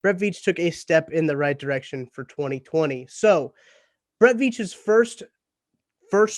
Brett Veach took a step in the right direction for 2020. So Brett Veach's first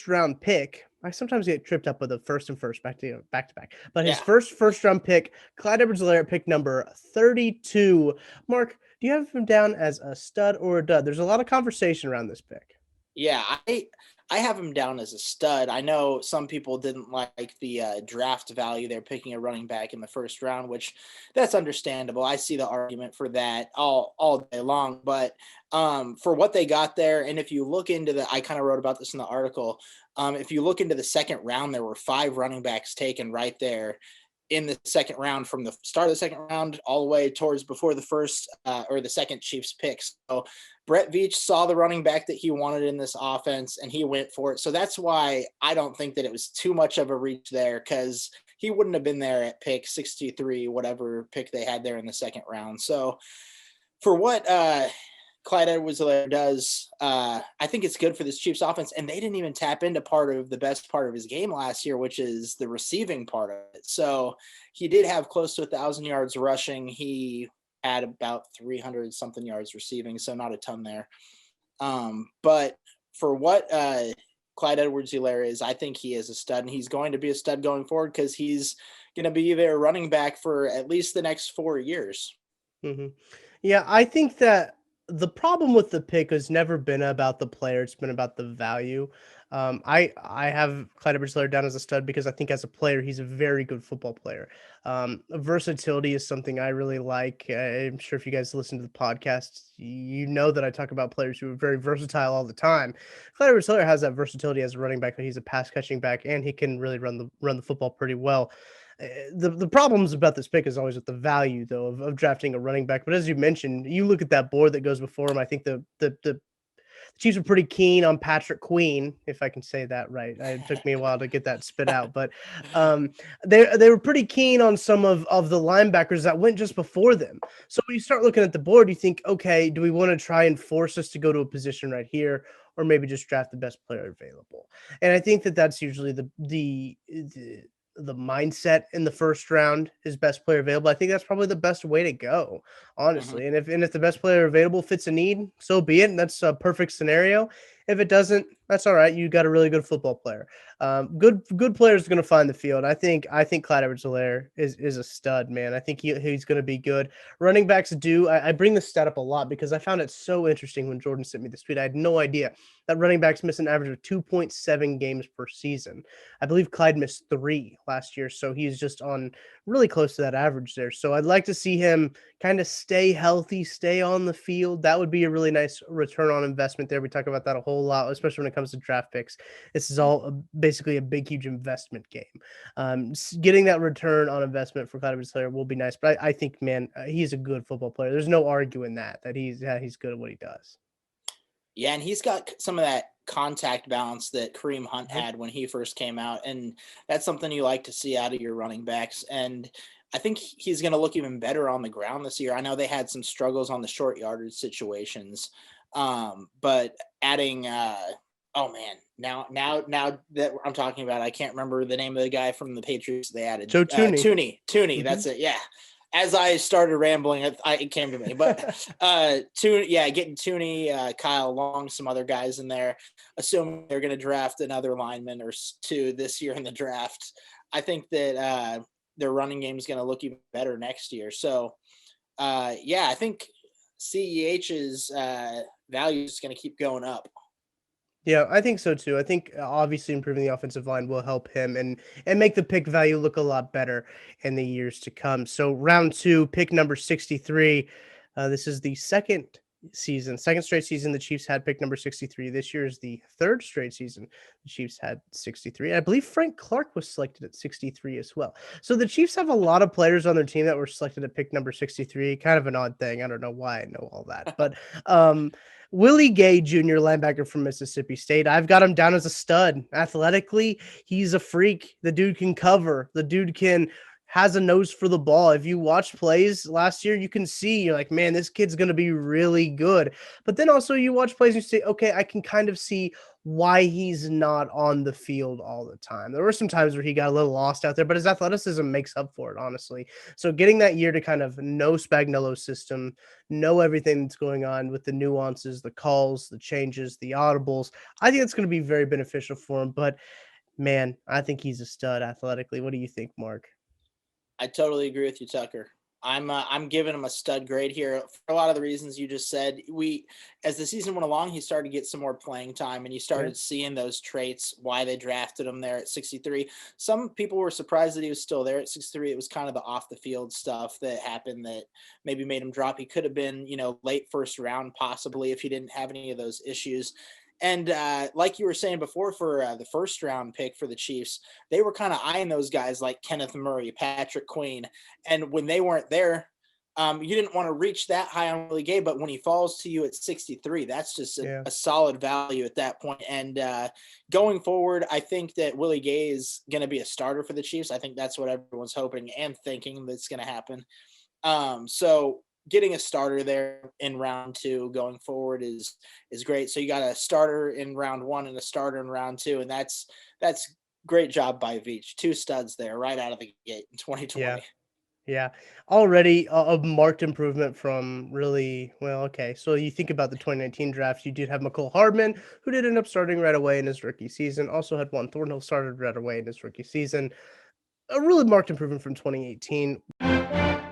round pick. I sometimes get tripped up with the first and first back to back. But his Yeah. first round pick, Clyde Edwards-Helaire at pick number 32. Mark, do you have him down as a stud or a dud? There's a lot of conversation around this pick. Yeah, I have him down as a stud. I know some people didn't like the draft value. They're picking a running back in the first round, which that's understandable. I see the argument for that all day long. But for what they got there, and if you look into I kind of wrote about this in the article. If you look into the second round, there were 5 running backs taken right there in the second round, from the start of the second round all the way towards before the first or the second Chiefs pick. So Brett Veach saw the running back that he wanted in this offense and he went for it. So that's why I don't think that it was too much of a reach there, because he wouldn't have been there at pick 63, whatever pick they had there in the second round. So for what Clyde Edwards-Helaire does, I think it's good for this Chiefs offense. And they didn't even tap into the best part of his game last year, which is the receiving part of it. So he did have close to 1,000 yards rushing. He had about 300 something yards receiving, so not a ton there. But for what Clyde Edwards-Helaire is, I think he is a stud, and he's going to be a stud going forward because he's going to be their running back for at least the next 4 years. Mm-hmm. Yeah, I think that the problem with the pick has never been about the player; it's been about the value. I have Clyde Edwards-Helaire down as a stud because I think as a player he's a very good football player. Versatility is something I really like. I'm sure if you guys listen to the podcast, you know that I talk about players who are very versatile all the time. Clyde Edwards-Helaire has that versatility as a running back. He's a pass catching back, and he can really run the football pretty well. The problems about this pick is always with the value, though, of drafting a running back. But as you mentioned, you look at that board that goes before him. I think the Chiefs are pretty keen on Patrick Queen, if I can say that right. It took me a while to get that spit out, but they were pretty keen on some of the linebackers that went just before them. So when you start looking at the board, you think, okay, do we want to try and force us to go to a position right here, or maybe just draft the best player available? And I think that that's usually the mindset in the first round is best player available. I think that's probably the best way to go, Mm-hmm. honestly. And if the best player available fits a need, so be it. And that's a perfect scenario. If it doesn't, that's all right. You got a really good football player. Good players are going to find the field. I think Clyde Edwards-Helaire is a stud, man. I think he's going to be good. Running backs do. I bring this stat up a lot because I found it so interesting when Jordan sent me this tweet. I had no idea that running backs miss an average of 2.7 games per season. I believe Clyde missed 3 last year, so he's just on really close to that average there. So I'd like to see him kind of stay healthy, stay on the field. That would be a really nice return on investment there. We talk about that a whole lot, especially when it comes to draft picks. This is all basically a big, huge investment game. Getting that return on investment for Clyde Edwards-Helaire will be nice, but I think, man, he's a good football player. There's no arguing that he's good at what he does. Yeah, and he's got some of that contact balance that Kareem Hunt Mhm. had when he first came out, and that's something you like to see out of your running backs. And I think he's going to look even better on the ground this year. I know they had some struggles on the short yardage situations, but adding, oh man, now that I'm talking about, I can't remember the name of the guy from the Patriots they added. Joe Tooney. Tooney, that's it. Yeah, as I started rambling, it came to me. But getting Tooney, Kyle Long, some other guys in there, assuming they're going to draft another lineman or 2 this year in the draft. I think that their running game is going to look even better next year. So, I think CEH's value is going to keep going up. Yeah, I think so too. I think obviously improving the offensive line will help him and make the pick value look a lot better in the years to come. So round 2, pick number 63. This is the second straight season the Chiefs had pick number 63. This year is the third straight season the Chiefs had 63. I believe Frank Clark was selected at 63 as well. So the Chiefs have a lot of players on their team that were selected at pick number 63. Kind of an odd thing. I don't know why I know all that, but Willie Gay Jr., linebacker from Mississippi State. I've got him down as a stud. Athletically, he's a freak. The dude can cover. The dude can has a nose for the ball. If you watch plays last year, you can see you're like, man, this kid's going to be really good. But then also you watch plays and you say, okay, I can kind of see why he's not on the field all the time. There were some times where he got a little lost out there, but his athleticism makes up for it, honestly. So getting that year to kind of know Spagnuolo's system, know everything that's going on with the nuances, the calls, the changes, the audibles, I think it's going to be very beneficial for him. But man, I think he's a stud athletically. What do you think, Mark? I totally agree with you, Tucker. I'm giving him a stud grade here for a lot of the reasons you just said. We, as the season went along, he started to get some more playing time, and you Yeah. started seeing those traits why they drafted him there at 63. Some people were surprised that he was still there at 63. It was kind of the off the field stuff that happened that maybe made him drop. He could have been, late first round possibly if he didn't have any of those issues. And like you were saying before, for the first round pick for the Chiefs, they were kind of eyeing those guys like Kenneth Murray, Patrick Queen, and when they weren't there, you didn't want to reach that high on Willie Gay. But when he falls to you at 63, that's just Yeah. a solid value at that point. And going forward, I think that Willie Gay is going to be a starter for the Chiefs. I think that's what everyone's hoping and thinking that's going to happen. So getting a starter there in round two going forward is great. So you got a starter in round one and a starter in round two, and that's great job by Veach. Two studs there right out of the gate in Yeah. 2020. Yeah. Already a marked improvement from really well, okay. So you think about the 2019 draft, you did have McCole Hardman, who did end up starting right away in his rookie season. Also had Juan Thornhill started right away in his rookie season. A really marked improvement from 2018.